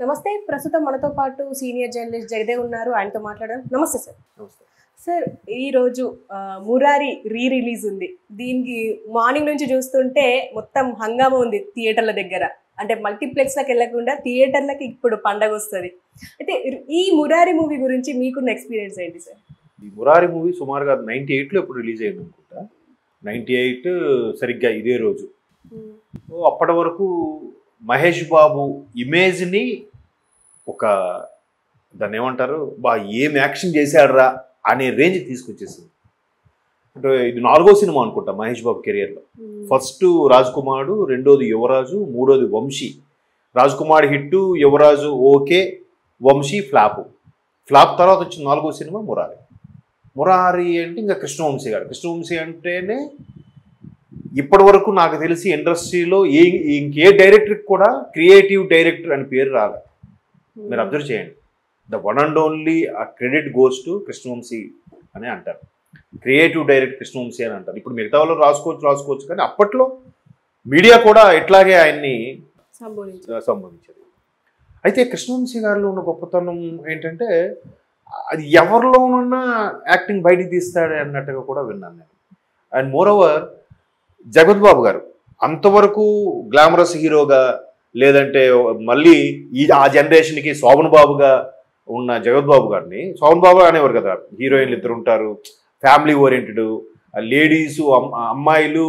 నమస్తే. ప్రస్తుతం మనతో పాటు సీనియర్ జర్నలిస్ట్ జగదేవ్ ఉన్నారు. ఆయనతో మాట్లాడదాం. నమస్తే సార్. నమస్తే సార్, ఈరోజు మురారి రిలీజ్ ఉంది. దీనికి మార్నింగ్ నుంచి చూస్తుంటే మొత్తం హంగామా ఉంది థియేటర్ల దగ్గర. అంటే మల్టీప్లెక్స్లకు వెళ్ళకుండా థియేటర్లకి ఇప్పుడు పండగ వస్తుంది. అయితే ఈ మురారి మూవీ గురించి మీకున్న ఎక్స్పీరియన్స్ ఏంటి సార్? ఈ మురారి మూవీ సుమారుగా 98లో ఎప్పుడు రిలీజ్ అయింది అనుకుంటా. 98 సరిగ్గా ఇదే రోజు. అప్పటి వరకు మహేష్ బాబు ఇమేజ్ని ఒక దాన్ని ఏమంటారు, ఏం యాక్షన్ చేశాడరా అనే రేంజ్ తీసుకొచ్చేసింది. అంటే ఇది 4వ సినిమా అనుకుంటా మహేష్ బాబు కెరియర్లో. ఫస్ట్ రాజకుమారుడు, రెండోది యువరాజు, మూడోది వంశీ. రాజకుమారుడు హిట్, యువరాజు ఓకే, వంశీ ఫ్లాప్ తర్వాత వచ్చిన 4వ సినిమా మురారి. మురారి అంటే ఇంకా కృష్ణవంశీ గారు. కృష్ణవంశీ అంటేనే ఇప్పటి వరకు నాకు తెలిసి ఇండస్ట్రీలో ఇంకే డైరెక్టర్కి కూడా క్రియేటివ్ డైరెక్టర్ అని పేరు రాలేదు. మీరు అబ్జర్వ్ చేయండి. ద వన్ అండ్ ఓన్లీ ఆ క్రెడిట్ గోస్ టు కృష్ణవంశీ అని అంటారు. క్రియేటివ్ డైరెక్టర్ కృష్ణవంశీ అని అంటారు. ఇప్పుడు మిగతా వాళ్ళు రాసుకోవచ్చు కానీ అప్పట్లో మీడియా కూడా ఇట్లాగే ఆయన్ని సంబోధించారు. అయితే కృష్ణవంశీ గారిలో ఉన్న గొప్పతనం ఏంటంటే అది ఎవరిలోనున్నా యాక్టింగ్ బయటికి తీస్తాడు అన్నట్టుగా కూడా విన్నాను నేను. అండ్ మోరోవర్ జగత్ బాబు గారు అంతవరకు గ్లామరస్ హీరోగా, లేదంటే మళ్ళీ ఆ జనరేషన్కి శోభన్ బాబుగా ఉన్న జగత్ బాబు గారిని శోభన్ బాబు అనేవారు కదా. హీరోయిన్లు ఇద్దరు ఉంటారు, ఫ్యామిలీ ఓరియంటెడ్ లేడీస్, అమ్మాయిలు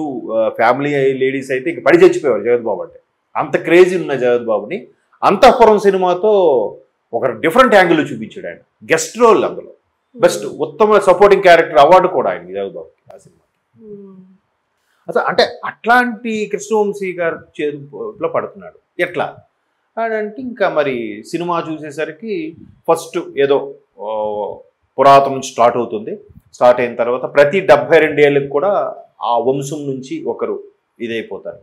ఫ్యామిలీ లేడీస్ అయితే ఇంక పడి చచ్చిపోయేవారు జగత్ బాబు అంటే. అంత క్రేజీ ఉన్న జగత్ బాబుని అంతఃపురం సినిమాతో ఒక డిఫరెంట్ యాంగిల్లో చూపించాడు ఆయన. గెస్ట్ రోల్ అందులో బెస్ట్ ఉత్తమ సపోర్టింగ్ క్యారెక్టర్ అవార్డు కూడా ఆయన జగత్ బాబుకి ఆ సినిమా. అసలు అంటే అట్లాంటి కృష్ణవంశీ గారు చేతిలో పడుతున్నాడు. ఎట్లా అంటే ఇంకా మరి సినిమా చూసేసరికి ఫస్ట్ ఏదో పురాతనం నుంచి స్టార్ట్ అవుతుంది. స్టార్ట్ అయిన తర్వాత ప్రతి 72 ఏళ్ళకి కూడా ఆ వంశం నుంచి ఒకరు ఇదైపోతారు.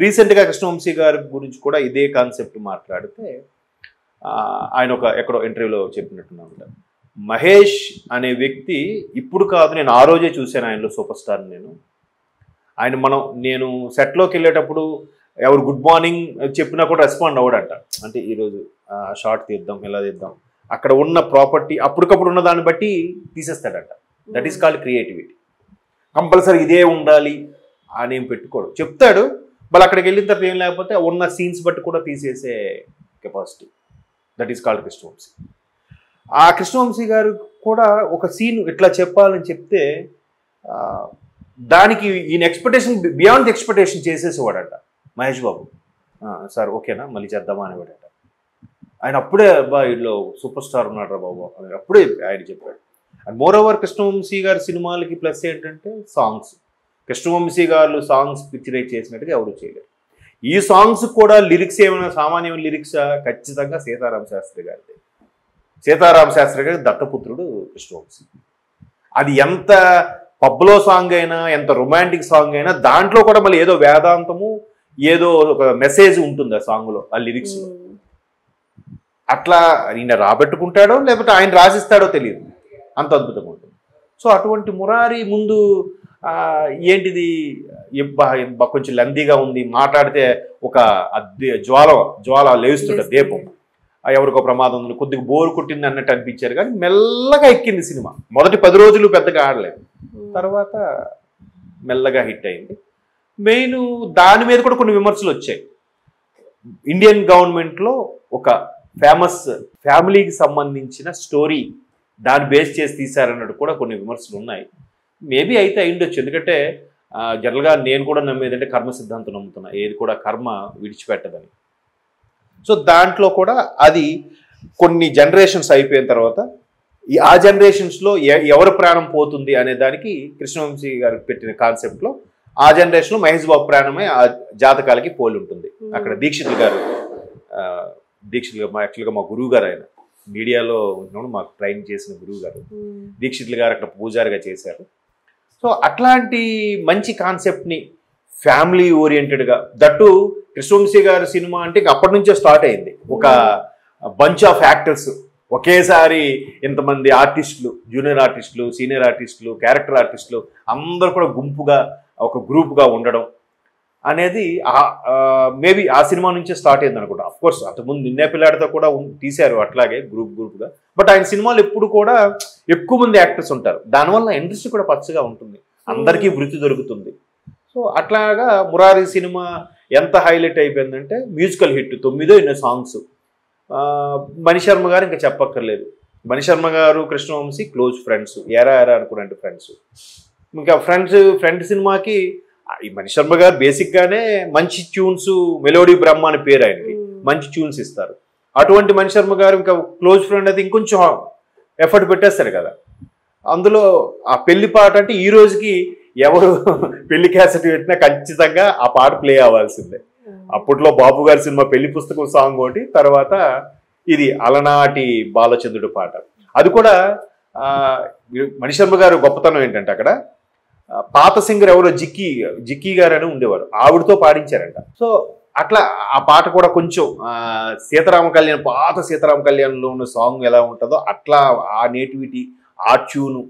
రీసెంట్గా కృష్ణవంశీ గారి గురించి కూడా ఇదే కాన్సెప్ట్ మాట్లాడితే ఆయన ఎక్కడో ఇంటర్వ్యూలో చెప్పినట్టున్నాను, మహేష్ అనే వ్యక్తి ఇప్పుడు కాదు, నేను ఆ రోజే చూశాను ఆయనలో సూపర్ స్టార్. నేను సెట్లోకి వెళ్ళేటప్పుడు ఎవరు గుడ్ మార్నింగ్ చెప్పినా కూడా రెస్పాండ్ అవ్వడంట. అంటే ఈరోజు షార్ట్ తీద్దాం, ఎలా తీద్దాం, అక్కడ ఉన్న ప్రాపర్టీ అప్పటికప్పుడు ఉన్న దాన్ని బట్టి తీసేస్తాడంట. That is called creativity. Compulsory ఇదే ఉండాలి అని ఏం పెట్టుకోడు, చెప్తాడు. మళ్ళీ అక్కడికి వెళ్ళిన తర్వాత ఏం లేకపోతే ఉన్న సీన్స్ బట్టి కూడా తీసేసే capacity. That is called Krishna Vamsi. ఆ కృష్ణవంశీ గారు కూడా ఒక సీన్ ఇట్లా చెప్పాలని చెప్తే దానికి ఈయన ఎక్స్పెక్టేషన్ బియాండ్ ది ఎక్స్పెక్టేషన్ చేసేసేవాడట మహేష్ బాబు. సార్ ఓకేనా, మళ్ళీ చేద్దామా అనేవాడట. ఆయన అప్పుడే వీళ్ళు సూపర్ స్టార్ ఉన్నాడు రా బాబు అని అప్పుడే ఆయన చెప్పాడు. అండ్ మోరోవర్ కృష్ణవంశీ గారి సినిమాలకి ప్లస్ ఏంటంటే సాంగ్స్. కృష్ణవంశీ గారు సాంగ్స్ పిక్చరైజ్ చేసినట్టుగా ఎవరు చేయలేరు. ఈ సాంగ్స్ కూడా లిరిక్స్ ఏమైనా సామాన్యమైన లిరిక్సా? ఖచ్చితంగా సీతారామ శాస్త్రి గారిది. సీతారామ శాస్త్రి గారి దత్తపుత్రుడు కృష్ణవంశీ. అది ఎంత పబ్లో సాంగ్ అయినా, ఎంత రొమాంటిక్ సాంగ్ అయినా దాంట్లో కూడా మళ్ళీ ఏదో వేదాంతము, ఏదో ఒక మెసేజ్ ఉంటుంది ఆ సాంగ్లో, ఆ లిరిక్స్లో. అట్లా ఈయన రాబెట్టుకుంటాడో లేకపోతే ఆయన రాసిస్తాడో తెలియదు, అంత అద్భుతంగా ఉంటుంది. సో అటువంటి మురారి ముందు ఏంటిది కొంచెం లెందీగా ఉంది, మాట్లాడితే ఒక జ్వాల లేస్తుంటుంది దీపం, ఎవరికో ప్రమాదం ఉంది, కొద్దిగా బోరు కొట్టింది అన్నట్టు అనిపించారు. కానీ మెల్లగా ఎక్కింది సినిమా. మొదటి 10 రోజులు పెద్దగా ఆడలేదు, తర్వాత మెల్లగా హిట్ అయింది. మెయిన్ దాని మీద కూడా కొన్ని విమర్శలు వచ్చాయి. ఇండియన్ గవర్నమెంట్లో ఒక ఫేమస్ ఫ్యామిలీకి సంబంధించిన స్టోరీ దాన్ని బేస్ చేసి తీశారన్నట్టు కూడా కొన్ని విమర్శలు ఉన్నాయి. మేబీ అయితే అయ్యుండొచ్చు. ఎందుకంటే జనరల్గా నేను కూడా నమ్మేదంటే కర్మ సిద్ధాంతం నమ్ముతున్నా, ఏది కూడా కర్మ విడిచిపెట్టదని. సో దాంట్లో కూడా అది కొన్ని జనరేషన్స్ అయిపోయిన తర్వాత ఆ జనరేషన్స్లో ఎవరి ప్రాణం పోతుంది అనే దానికి కృష్ణవంశీ గారు పెట్టిన కాన్సెప్ట్లో ఆ జనరేషన్లో మహేష్ బాబు ప్రాణమే ఆ జాతకాలకి పోలి ఉంటుంది. అక్కడ దీక్షితులు గారు యాక్చువల్గా మా గురువు గారు, ఆయన మీడియాలో ఉన్నప్పుడు మాకు ట్రైన్ చేసిన గురువు గారు దీక్షితులు గారు అక్కడ పూజారిగా చేశారు. సో అట్లాంటి మంచి కాన్సెప్ట్ని ఫ్యామిలీ ఓరియంటెడ్గా, దట్టు కృష్ణవంశీ గారి సినిమా అంటే అప్పటి నుంచే స్టార్ట్ అయింది. ఒక బంచ్ ఆఫ్ యాక్టర్స్ ఒకేసారి ఇంతమంది ఆర్టిస్టులు, జూనియర్ ఆర్టిస్టులు, సీనియర్ ఆర్టిస్టులు, క్యారెక్టర్ ఆర్టిస్టులు అందరూ కూడా గుంపుగా ఒక గ్రూప్గా ఉండడం. అనేది మేబీ ఆ సినిమా నుంచే స్టార్ట్ అయింది అనుకుంటా. అఫ్ కోర్స్ అంతకుముందు నిన్నే పిల్లాడితో కూడా తీశారు అట్లాగే గ్రూప్గా. బట్ ఆయన సినిమాలు ఎప్పుడు కూడా ఎక్కువ మంది యాక్టర్స్ ఉంటారు, దానివల్ల ఇండస్ట్రీ కూడా పచ్చగా ఉంటుంది, అందరికీ వృత్తి దొరుకుతుంది. సో అట్లాగా మురారి సినిమా ఎంత హైలైట్ అయిపోయిందంటే మ్యూజికల్ హిట్, 9 ఎన్నో సాంగ్స్. మణిశర్మ గారు ఇంకా చెప్పక్కర్లేదు. మణిశర్మ గారు కృష్ణవంశీ క్లోజ్ ఫ్రెండ్స్, ఎరా అనుకున్నట్టు ఫ్రెండ్స్. ఇంకా ఫ్రెండ్ సినిమాకి ఈ మణిశర్మ గారు బేసిక్గానే మంచి ట్యూన్స్, మెలోడీ బ్రహ్మ అని పేరు ఆయనకి, మంచి ట్యూన్స్ ఇస్తారు. అటువంటి మణిశర్మ గారు ఇంకా క్లోజ్ ఫ్రెండ్ అయితే ఇంకొంచెం ఎఫర్ట్ పెట్టేస్తారు కదా. అందులో ఆ పెళ్లి పాట అంటే ఈ రోజుకి ఎవరు పెళ్లి క్యాసెట్ పెట్టినా ఖచ్చితంగా ఆ పాట ప్లే అవ్వాల్సిందే. అప్పట్లో బాబు గారి సినిమా పెళ్లి పుస్తకం సాంగ్ ఒకటి, తర్వాత ఇది అలనాటి బాలచంద్రుడు పాట. అది కూడా మణిశర్మ గారు గొప్పతనం ఏంటంటే అక్కడ పాత సింగర్ ఎవరో జిక్కీ గారు అని ఉండేవారు, ఆవిడతో పాడించారంట. సో అట్లా ఆ పాట కూడా కొంచెం సీతారామ కళ్యాణ్, పాత సీతారామ కళ్యాణ్లో ఉన్న సాంగ్ ఎలా ఉంటుందో అట్లా ఆ నేటివిటీ, ఆ ట్యూను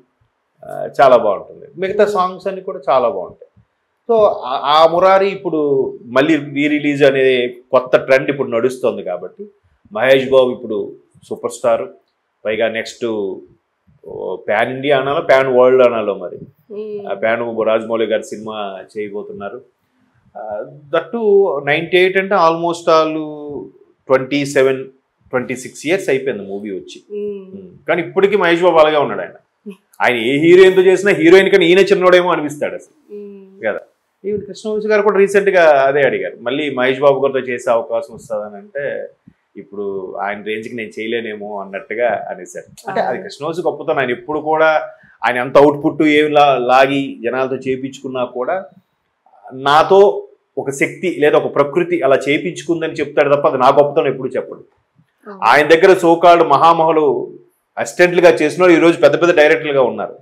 చాలా బాగుంటుంది. మిగతా సాంగ్స్ అన్ని కూడా చాలా బాగుంటాయి. సో ఆ మురారి ఇప్పుడు మళ్ళీ రిలీజ్ అనే కొత్త ట్రెండ్ ఇప్పుడు నడుస్తుంది కాబట్టి మహేష్ బాబు ఇప్పుడు సూపర్ స్టార్, పైగా నెక్స్ట్ ప్యాన్ ఇండియా అనాలో ప్యాన్ వరల్డ్ అనాలో మరి ప్యాన్ రాజమౌళి గారి సినిమా చేయబోతున్నారు. దట్టు 98 అంటే ఆల్మోస్ట్ ఆల్ 27-26 ఇయర్స్ అయిపోయింది మూవీ వచ్చి. కానీ ఇప్పటికీ మహేష్ బాబు అలాగే ఉన్నాడు. ఆయన ఏ హీరోయిన్తో చేసినా హీరోయిన్ కానీ ఈయన చిన్నోడేమో అనిపిస్తాడు అసలు కదా. ఈవెన్ కృష్ణవంశీ గారు కూడా రీసెంట్గా అదే అడిగారు, మళ్ళీ మహేష్ బాబు గారితో చేసే అవకాశం వస్తుందని. అంటే ఇప్పుడు ఆయన రేంజ్కి నేను చేయలేనేమో అన్నట్టుగా అనేసారు. అంటే అది కృష్ణవంశీ గొప్పతనం. ఆయన ఎప్పుడు కూడా ఆయన ఎంత అవుట్పుట్ ఏమి లాగి జనాలతో చేయించుకున్నా కూడా నాతో ఒక శక్తి లేదా ఒక ప్రకృతి అలా చేయించుకుందని చెప్తాడు తప్ప అది నా గొప్పతనం ఎప్పుడు చెప్పడు. ఆయన దగ్గర సోకాల్డ్ మహామహులు అసిస్టెంట్లుగా చేసిన వాళ్ళు ఈరోజు పెద్ద పెద్ద డైరెక్టర్లుగా ఉన్నారు.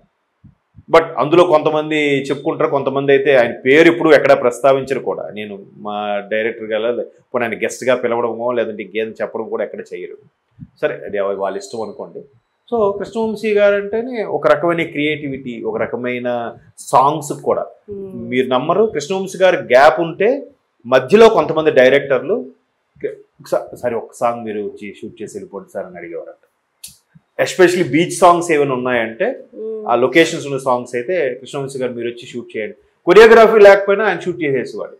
బట్ అందులో కొంతమంది చెప్పుకుంటారు, కొంతమంది అయితే ఆయన పేరు ఇప్పుడు ఎక్కడ ప్రస్తావించరు కూడా. నేను మా డైరెక్టర్ గా ఇప్పుడు ఆయన గెస్ట్గా పిలవడమో లేదంటే ఇంకేం చెప్పడం కూడా ఎక్కడ చేయరు. సరే అది వాళ్ళ ఇష్టం అనుకోండి. సో కృష్ణవంశీ గారు అంటేనే ఒక రకమైన క్రియేటివిటీ, ఒక రకమైన సాంగ్స్ కూడా మీరు నమ్మరు. కృష్ణవంశీ గారు గ్యాప్ ఉంటే మధ్యలో కొంతమంది డైరెక్టర్లు సరే ఒక సాంగ్ మీరు షూట్ చేసి వెళ్ళిపోండి సార్ అని అడిగేవారంట. ఎస్పెషలీ బీచ్ సాంగ్స్ ఏమైనా ఉన్నాయంటే ఆ లొకేషన్స్ ఉన్న సాంగ్స్ అయితే కృష్ణవంశీ గారు మీరు వచ్చి షూట్ చేయండి, కొరియోగ్రఫీ లేకపోయినా ఆయన షూట్ చేసేసేవాడు.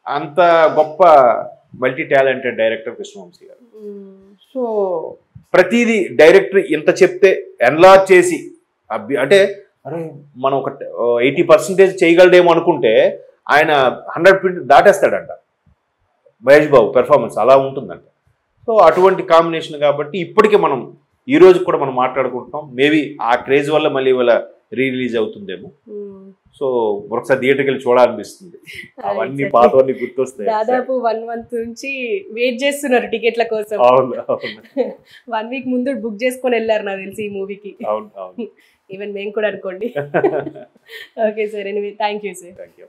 అంత గొప్ప మల్టీ టాలెంటెడ్ డైరెక్టర్ కృష్ణవంశీ గారు. సో ప్రతిదీ డైరెక్టర్ ఇంత చెప్తే ఎన్లార్జ్ చేసి అంటే అరే మనం ఒక 80% చేయగలడేమో అనుకుంటే ఆయన 100% దాటేస్తాడంట మహేష్ బాబు పెర్ఫార్మెన్స్ అలా ఉంటుందంట. సో అటువంటి కాంబినేషన్ కాబట్టి ఇప్పటికీ మనం ఈ రోజు కూడా మనం మాట్లాడుకుంటున్నాం. మేబీ ఆ క్రేజ్ వల్ల మళ్ళీ ఇవాళ రిలీజ్ అవుతుందేమో. సో ఒకసారి థియేటర్కి వెళ్ళి చూడాలనిపిస్తుంది, అవన్నీ పాతవన్నీ గుర్తొస్తాయి. దాదాపు 1 month నుంచి వెయిట్ చేస్తున్నారు టికెట్ల కోసం. అవును 1 week ముందు బుక్ చేసుకొని వెళ్ళారు నాకు తెలిసి ఈ మూవీకి. అవును ఈవెన్ మేము కూడా అనుకోండి. Okay sir, anyway thank you sir. Thank you.